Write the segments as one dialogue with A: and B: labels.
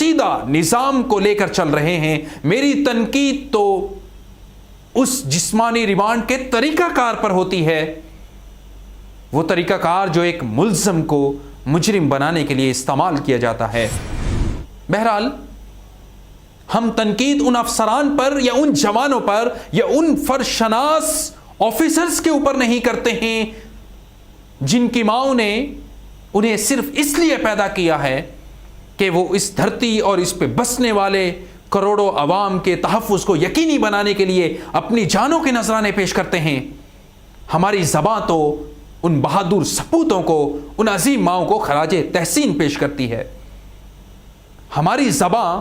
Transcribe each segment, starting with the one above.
A: سیدھا نظام کو لے کر چل رہے ہیں۔ میری تنقید تو اس جسمانی ریمانڈ کے طریقہ کار پر ہوتی ہے، وہ طریقہ کار جو ایک ملزم کو مجرم بنانے کے لیے استعمال کیا جاتا ہے۔ بہرحال ہم تنقید ان افسران پر یا ان جوانوں پر یا ان فرشناس آفیسرز کے اوپر نہیں کرتے ہیں جن کی ماؤں نے انہیں صرف اس لیے پیدا کیا ہے کہ وہ اس دھرتی اور اس پہ بسنے والے کروڑوں عوام کے تحفظ کو یقینی بنانے کے لیے اپنی جانوں کے نذرانے پیش کرتے ہیں۔ ہماری زبان تو ان بہادر سپوتوں کو، ان عظیم ماؤں کو خراج تحسین پیش کرتی ہے۔ ہماری زبان،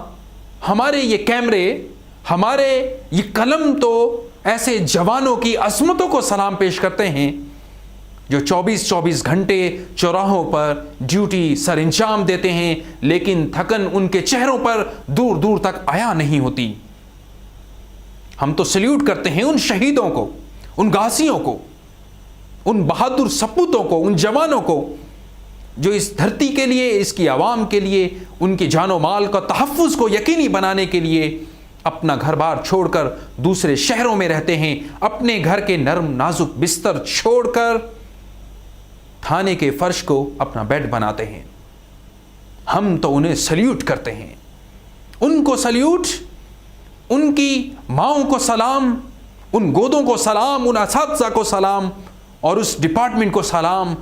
A: ہمارے یہ کیمرے، ہمارے یہ قلم تو ایسے جوانوں کی عظمتوں کو سلام پیش کرتے ہیں جو 24 گھنٹے چوراہوں پر ڈیوٹی سر انجام دیتے ہیں، لیکن تھکن ان کے چہروں پر دور دور تک آیا نہیں ہوتی۔ ہم تو سلیوٹ کرتے ہیں ان شہیدوں کو، ان غازیوں کو، ان بہادر سپوتوں کو، ان جوانوں کو جو اس دھرتی کے لیے، اس کی عوام کے لیے، ان کی جان و مال کا تحفظ کو یقینی بنانے کے لیے اپنا گھر بار چھوڑ کر دوسرے شہروں میں رہتے ہیں، اپنے گھر کے نرم نازک بستر چھوڑ کر تھانے کے فرش کو اپنا بیڈ بناتے ہیں۔ ہم تو انہیں سلیوٹ کرتے ہیں، ان کو سلیوٹ، ان کی ماؤں کو سلام، ان گودوں کو سلام، ان اساتذہ کو سلام اور اس ڈپارٹمنٹ کو سلام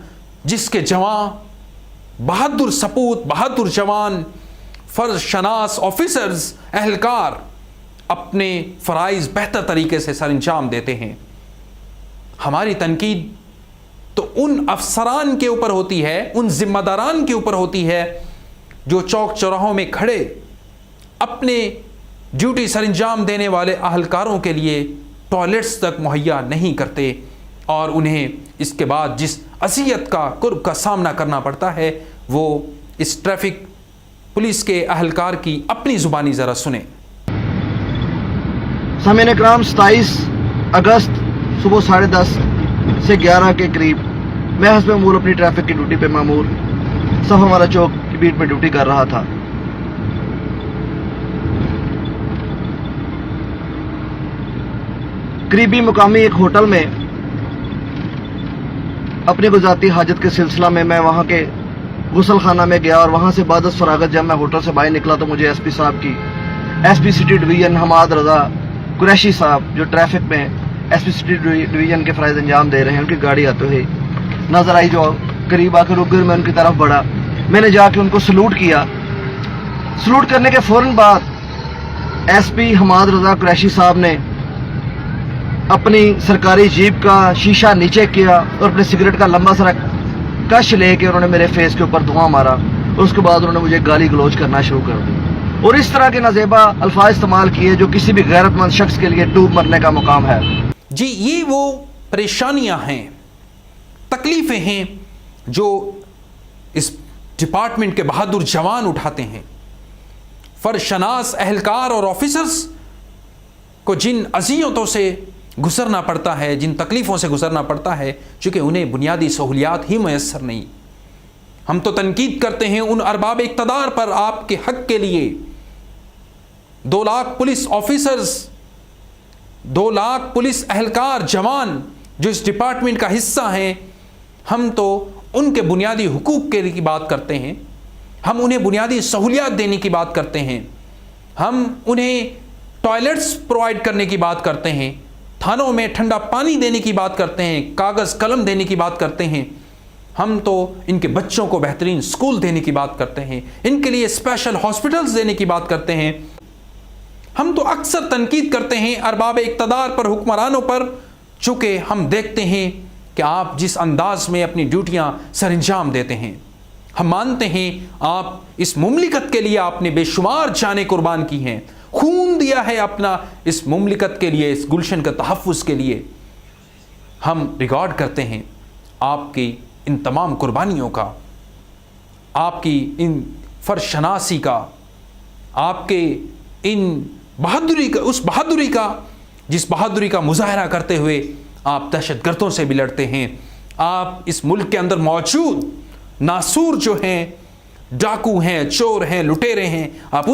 A: جس کے جوان، بہادر سپوت، بہادر جوان، فرض شناس آفیسرز، اہلکار اپنے فرائض بہتر طریقے سے سر انجام دیتے ہیں۔ ہماری تنقید تو ان افسران کے اوپر ہوتی ہے، ان ذمہ داران کے اوپر ہوتی ہے جو چوک چوراہوں میں کھڑے اپنے ڈیوٹی سر انجام دینے والے اہلکاروں کے لیے ٹوائلٹس تک مہیا نہیں کرتے، اور انہیں اس کے بعد جس اذیت کا کرب کا سامنا کرنا پڑتا ہے وہ اس ٹریفک پولیس کے اہلکار کی اپنی زبانی ذرا سنیں۔
B: سامعین اکرام، 27 اگست صبح 10:30 سے 11 کے قریب میں حسب معمول اپنی ٹریفک کی ڈیوٹی پہ معمور صف ہمارا چوک کی بیٹ میں ڈیوٹی کر رہا تھا۔ قریبی مقامی ایک ہوٹل میں اپنی ذاتی حاجت کے سلسلہ میں وہاں کے غسل خانہ میں گیا، اور وہاں سے بعد از فراغت جب میں ہوٹل سے باہر نکلا تو مجھے ایس پی صاحب کی، S P city division Hammad Raza Qureshi صاحب جو ٹریفک میں ایس پی سٹی ڈویژن کے فرائض انجام دے رہے ہیں، ان کی گاڑی آتے ہوئے نظر آئی، جو قریب آ کے رک گئی۔ میں ان کی طرف بڑھا، میں نے جا کے ان کو سلوٹ کیا۔ سلوٹ کرنے کے فوراً بعد ایس پی حماد رضا قریشی صاحب نے اپنی سرکاری جیپ کا شیشہ نیچے کیا اور اپنے سگریٹ کا لمبا سا کش لے کے انہوں نے میرے فیس کے اوپر دھواں مارا، اور اس کے بعد انہوں نے مجھے گالی گلوچ کرنا شروع کر دی اور اس طرح کے نازیبا الفاظ استعمال کیے جو کسی بھی غیرت مند شخص کے لیے ڈوب مرنے کا مقام ہے۔
A: جی، یہ وہ پریشانیاں ہیں، تکلیفیں ہیں جو اس ڈپارٹمنٹ کے بہادر جوان اٹھاتے ہیں۔ فرشناس اہلکار اور آفیسرز کو جن اذیتوں سے گزرنا پڑتا ہے، جن تکلیفوں سے گزرنا پڑتا ہے، چونکہ انہیں بنیادی سہولیات ہی میسر نہیں۔ ہم تو تنقید کرتے ہیں ان ارباب اقتدار پر آپ کے حق کے لیے 2 lakh police officers, 2 lakh police اہلکار جوان جو اس ڈپارٹمنٹ کا حصہ ہیں، ہم تو ان کے بنیادی حقوق کی بات کرتے ہیں، ہم انہیں بنیادی سہولیات دینے کی بات کرتے ہیں، ہم انہیں ٹوائلٹس پرووائڈ کرنے کی بات کرتے ہیں، تھانوں میں ٹھنڈا پانی دینے کی بات کرتے ہیں، کاغذ قلم دینے کی بات کرتے ہیں، ہم تو ان کے بچوں کو بہترین سکول دینے کی بات کرتے ہیں، ان کے لیے اسپیشل ہاسپٹلز دینے کی بات کرتے ہیں۔ ہم تو اکثر تنقید کرتے ہیں ارباب اقتدار پر، حکمرانوں پر، چونکہ ہم دیکھتے ہیں کہ آپ جس انداز میں اپنی ڈیوٹیاں سر انجام دیتے ہیں، ہم مانتے ہیں آپ اس مملکت کے لیے آپ نے بے شمار جانیں قربان کی ہیں، خون دیا ہے اپنا اس مملکت کے لیے، اس گلشن کے تحفظ کے لیے۔ ہم ریکارڈ کرتے ہیں آپ کی ان تمام قربانیوں کا، آپ کی ان فرشناسی کا، آپ کے ان بہادری کا، اس بہادری کا جس بہادری کا مظاہرہ کرتے ہوئے آپ دہشت گردوں سے بھی لڑتے ہیں۔ آپ اس ملک کے اندر موجود ناسور جو ہیں، ڈاکو ہیں, چور ہیں, لٹیرے ہیں, آپ